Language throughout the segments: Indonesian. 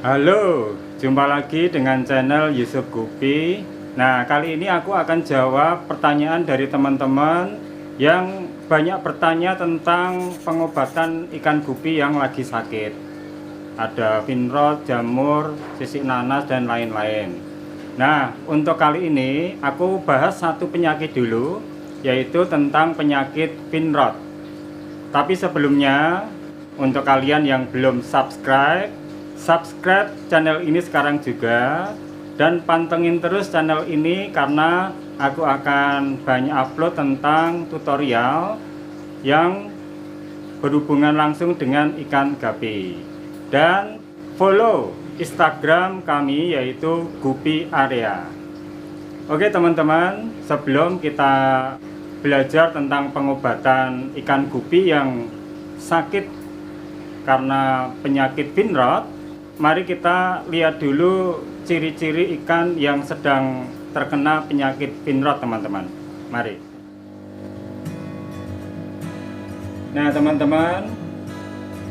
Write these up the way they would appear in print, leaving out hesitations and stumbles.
Halo, jumpa lagi dengan channel Yusuf Gupi. Nah, kali ini aku akan jawab pertanyaan dari teman-teman yang banyak bertanya tentang pengobatan ikan gupi yang lagi sakit. Ada pinrot, jamur, sisik nanas, dan lain-lain. Nah, untuk kali ini aku bahas satu penyakit dulu, yaitu tentang penyakit pinrot. Tapi sebelumnya, untuk kalian yang belum subscribe channel ini sekarang juga, dan pantengin terus channel ini karena aku akan banyak upload tentang tutorial yang berhubungan langsung dengan ikan gapi. Dan follow Instagram kami yaitu Gupi Area. Oke teman-teman, sebelum kita belajar tentang pengobatan ikan gupi yang sakit karena penyakit pinrot, mari kita lihat dulu ciri-ciri ikan yang sedang terkena penyakit pinrot, teman-teman. Mari. Nah, teman-teman,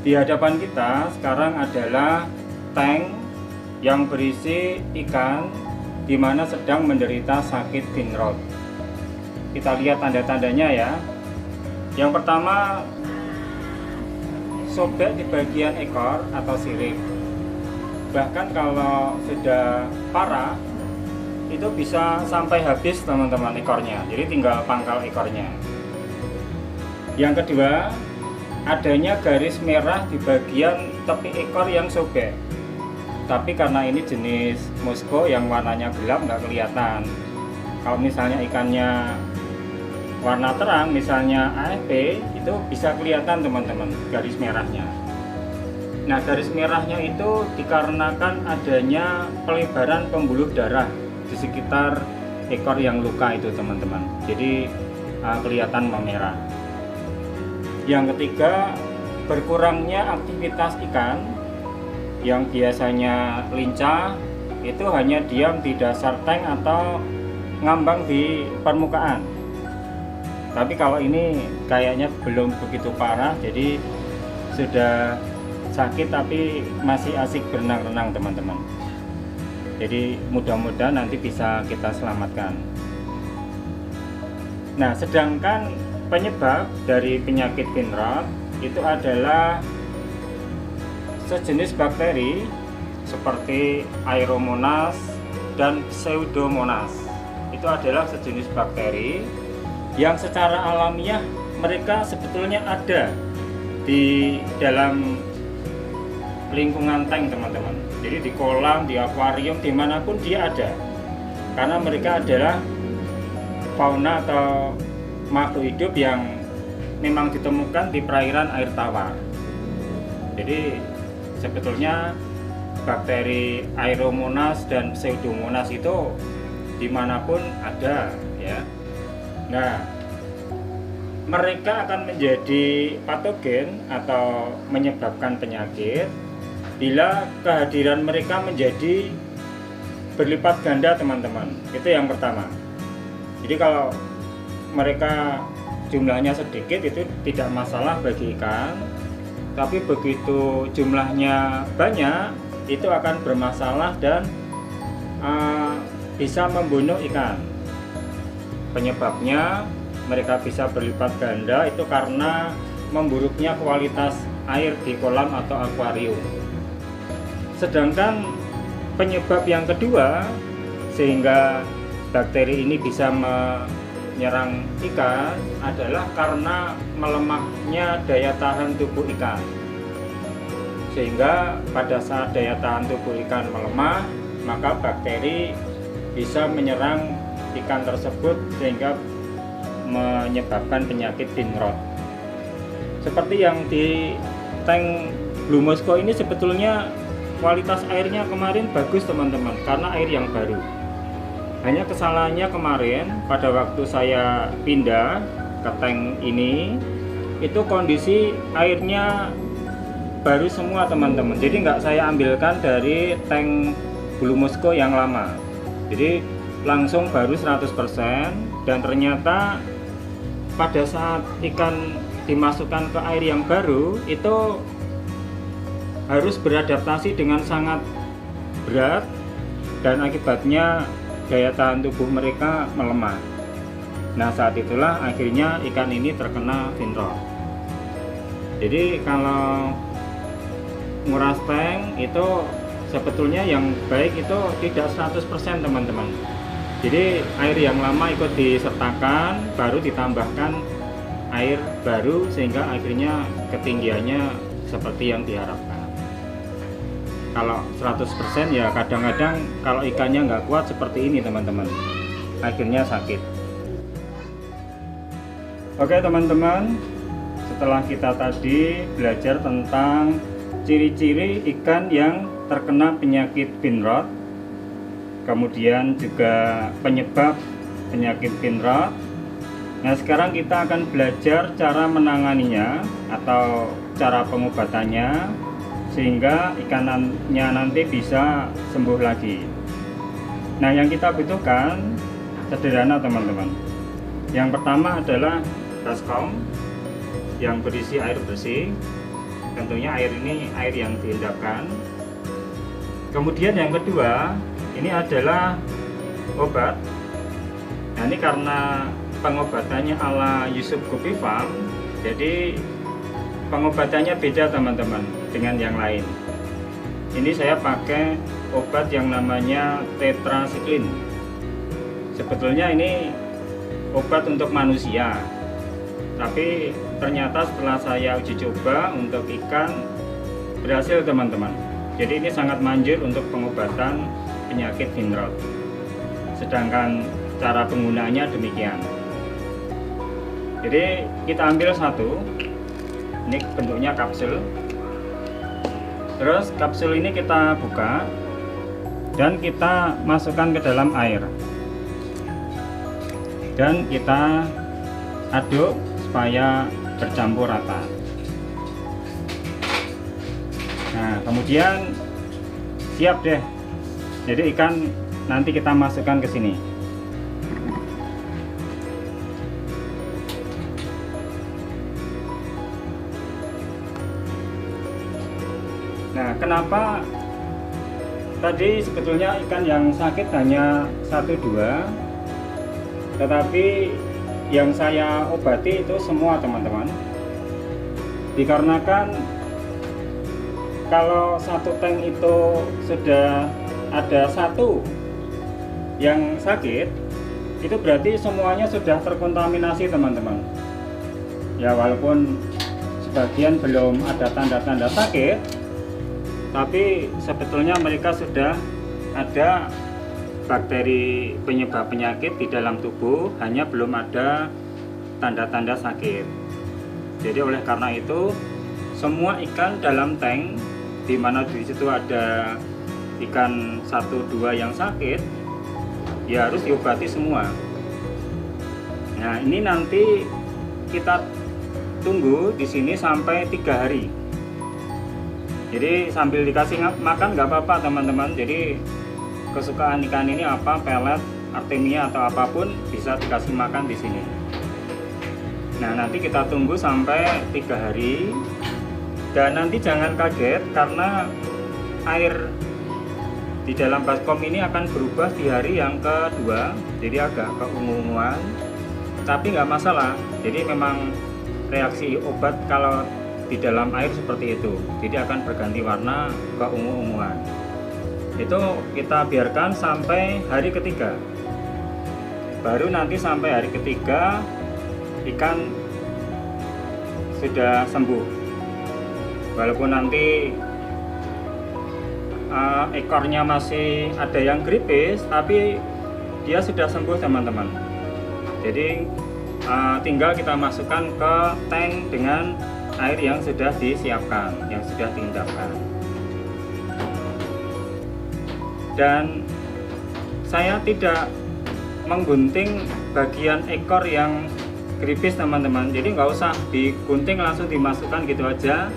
di hadapan kita sekarang adalah tank yang berisi ikan di mana sedang menderita sakit pinrot. Kita lihat tanda-tandanya ya. Yang pertama, sobek di bagian ekor atau sirip. Bahkan kalau sudah parah itu bisa sampai habis teman-teman ekornya, jadi tinggal pangkal ekornya. Yang kedua, adanya garis merah di bagian tepi ekor yang sobek, tapi karena ini jenis Mosko yang warnanya gelap nggak kelihatan. Kalau misalnya ikannya warna terang, misalnya AFP, itu bisa kelihatan teman-teman garis merahnya. Nah, garis merahnya itu dikarenakan adanya pelebaran pembuluh darah di sekitar ekor yang luka itu teman-teman. Jadi kelihatan memerah. Yang ketiga, berkurangnya aktivitas ikan yang biasanya lincah itu hanya diam di dasar tank atau ngambang di permukaan. Tapi kalau ini kayaknya belum begitu parah, jadi sudah sakit tapi masih asik berenang-renang teman-teman. Jadi mudah-mudahan nanti bisa kita selamatkan. Nah, sedangkan penyebab dari penyakit pinrot itu adalah sejenis bakteri seperti Aeromonas dan Pseudomonas. Itu adalah sejenis bakteri yang secara alamiah mereka sebetulnya ada di dalam lingkungan tank teman-teman. Jadi di kolam, di akuarium, dimanapun dia ada, karena mereka adalah fauna atau makhluk hidup yang memang ditemukan di perairan air tawar. Jadi sebetulnya bakteri Aeromonas dan Pseudomonas itu dimanapun ada ya. Nah, mereka akan menjadi patogen atau menyebabkan penyakit bila kehadiran mereka menjadi berlipat ganda teman-teman. Itu yang pertama. Jadi kalau mereka jumlahnya sedikit itu tidak masalah bagi ikan, tapi begitu jumlahnya banyak itu akan bermasalah dan bisa membunuh ikan. Penyebabnya mereka bisa berlipat ganda itu karena memburuknya kualitas air di kolam atau akuarium. Sedangkan penyebab yang kedua sehingga bakteri ini bisa menyerang ikan adalah karena melemahnya daya tahan tubuh ikan. Sehingga pada saat daya tahan tubuh ikan melemah, maka bakteri bisa menyerang ikan tersebut sehingga menyebabkan penyakit pinrot. Seperti yang di tank Blue Mosko ini sebetulnya kualitas airnya kemarin bagus teman-teman, karena air yang baru. Hanya kesalahannya kemarin pada waktu saya pindah ke tank ini, itu kondisi airnya baru semua teman-teman. Jadi nggak saya ambilkan dari tank Blue Mosko yang lama. Jadi langsung baru 100%, dan ternyata pada saat ikan dimasukkan ke air yang baru itu harus beradaptasi dengan sangat berat dan akibatnya daya tahan tubuh mereka melemah. Nah, saat itulah akhirnya ikan ini terkena fin rot. Jadi kalau nguras tank itu sebetulnya yang baik itu tidak 100% teman-teman. Jadi air yang lama ikut disertakan, baru ditambahkan air baru sehingga akhirnya ketinggiannya seperti yang diharapkan. Kalau 100% ya kadang-kadang kalau ikannya nggak kuat seperti ini teman-teman, akhirnya sakit. Oke teman-teman, setelah kita tadi belajar tentang ciri-ciri ikan yang terkena penyakit fin rot, kemudian juga penyebab penyakit fin rot. Nah, sekarang kita akan belajar cara menanganinya atau cara pengobatannya sehingga ikannya nanti bisa sembuh lagi. Nah, yang kita butuhkan sederhana teman-teman. Yang pertama adalah baskom yang berisi air bersih. Tentunya air ini air yang diendapkan. Kemudian yang kedua, ini adalah obat. Nah, ini karena pengobatannya ala Yusuf Guppy Farm, jadi pengobatannya beda teman-teman dengan yang lain. Ini saya pakai obat yang namanya tetracycline. Sebetulnya ini obat untuk manusia, tapi ternyata setelah saya uji coba untuk ikan berhasil teman-teman. Jadi ini sangat manjur untuk pengobatan penyakit fin rot. Sedangkan cara penggunaannya demikian. Jadi kita ambil satu, ini bentuknya kapsul. Terus kapsul ini kita buka dan kita masukkan ke dalam air dan kita aduk supaya bercampur rata. Nah, kemudian siap deh. Jadi ikan nanti kita masukkan ke sini. Nah, kenapa tadi sebetulnya ikan yang sakit hanya 1-2, tetapi yang saya obati itu semua teman-teman. Dikarenakan kalau satu tank itu sudah ada satu yang sakit, itu berarti semuanya sudah terkontaminasi teman-teman. Ya, walaupun sebagian belum ada tanda-tanda sakit, tapi sebetulnya mereka sudah ada bakteri penyebab penyakit di dalam tubuh, hanya belum ada tanda-tanda sakit. Jadi oleh karena itu semua ikan dalam tank, di mana di situ ada ikan 1-2 yang sakit, ya harus diobati semua. Nah, ini nanti kita tunggu di sini sampai 3 hari. Jadi sambil dikasih makan nggak apa-apa teman-teman. Jadi kesukaan ikan ini apa, pelet, artemia atau apapun bisa dikasih makan di sini. Nah, nanti kita tunggu sampai 3 hari. Dan nanti jangan kaget karena air di dalam baskom ini akan berubah di hari yang kedua, jadi agak keungu-unguan. Tapi nggak masalah. Jadi memang reaksi obat kalau di dalam air seperti itu, jadi akan berganti warna ke ungu-unguan. Itu kita biarkan sampai hari ketiga, baru nanti sampai hari ketiga ikan sudah sembuh. Walaupun nanti ekornya masih ada yang gripis, tapi dia sudah sembuh teman-teman. Jadi tinggal kita masukkan ke tank dengan air yang sudah disiapkan, yang sudah diendapkan. Dan saya tidak menggunting bagian ekor yang gripis teman-teman. Jadi nggak usah digunting, langsung dimasukkan gitu aja.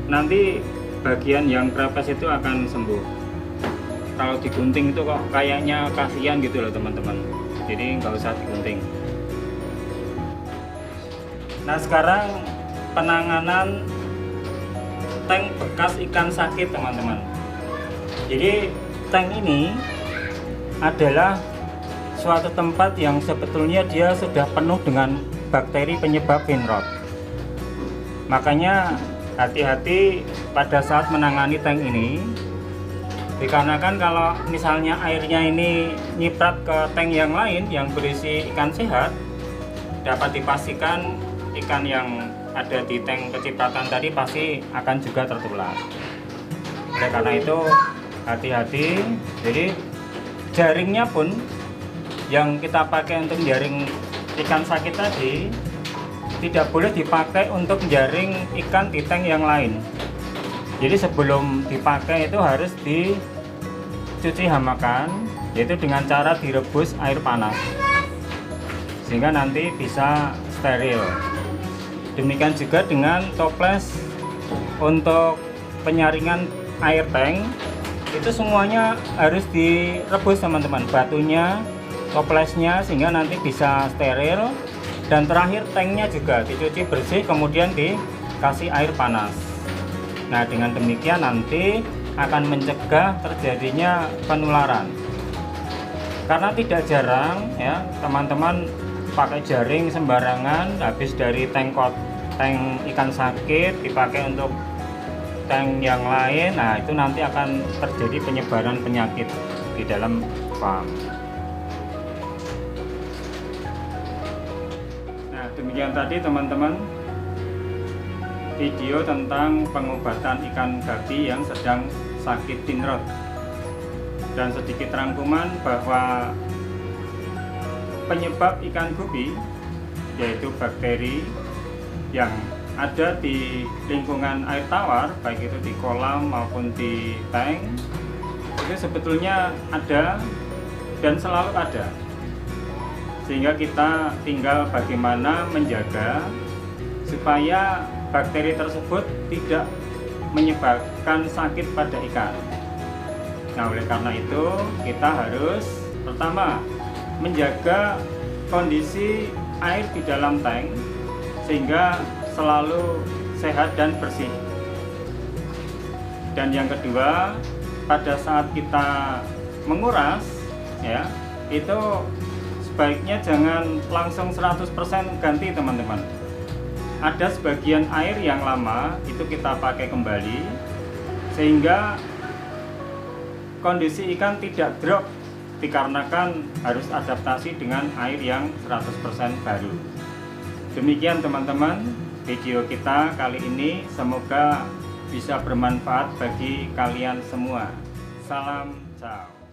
Nanti bagian yang krepes itu akan sembuh. Kalau digunting itu kok kayaknya kasihan gitu loh teman-teman. Jadi nggak usah digunting. Nah, sekarang penanganan tank bekas ikan sakit teman-teman. Jadi tank ini adalah suatu tempat yang sebetulnya dia sudah penuh dengan bakteri penyebab fin rot. Makanya hati-hati pada saat menangani tank ini, dikarenakan kalau misalnya airnya ini nyiprat ke tank yang lain yang berisi ikan sehat, dapat dipastikan ikan yang ada di tank kecipratan tadi pasti akan juga tertular. Oleh karena itu hati-hati. Jadi jaringnya pun yang kita pakai untuk jaring ikan sakit tadi tidak boleh dipakai untuk jaring ikan di tank yang lain. Jadi sebelum dipakai itu harus dicuci hamakan, yaitu dengan cara direbus air panas sehingga nanti bisa steril. Demikian juga dengan toples untuk penyaringan air tank, itu semuanya harus direbus teman-teman, batunya, toplesnya, sehingga nanti bisa steril. Dan terakhir tanknya juga dicuci bersih, kemudian dikasih air panas. Nah, dengan demikian nanti akan mencegah terjadinya penularan. Karena tidak jarang ya teman-teman pakai jaring sembarangan, habis dari tank ikan sakit dipakai untuk tank yang lain. Nah, itu nanti akan terjadi penyebaran penyakit di dalam farm. Nah, demikian tadi teman-teman video tentang pengobatan ikan gapi yang sedang sakit fin rot. Dan sedikit rangkuman bahwa penyebab ikan gupi yaitu bakteri yang ada di lingkungan air tawar, baik itu di kolam maupun di tank, itu sebetulnya ada dan selalu ada, sehingga kita tinggal bagaimana menjaga supaya bakteri tersebut tidak menyebabkan sakit pada ikan. Nah, oleh karena itu kita harus pertama menjaga kondisi air di dalam tank sehingga selalu sehat dan bersih. Dan yang kedua, pada saat kita menguras ya, itu sebaiknya jangan langsung 100% ganti teman-teman. Ada sebagian air yang lama itu kita pakai kembali sehingga kondisi ikan tidak drop, dikarenakan harus adaptasi dengan air yang 100% baru. Demikian teman-teman video kita kali ini, semoga bisa bermanfaat bagi kalian semua. Salam, ciao.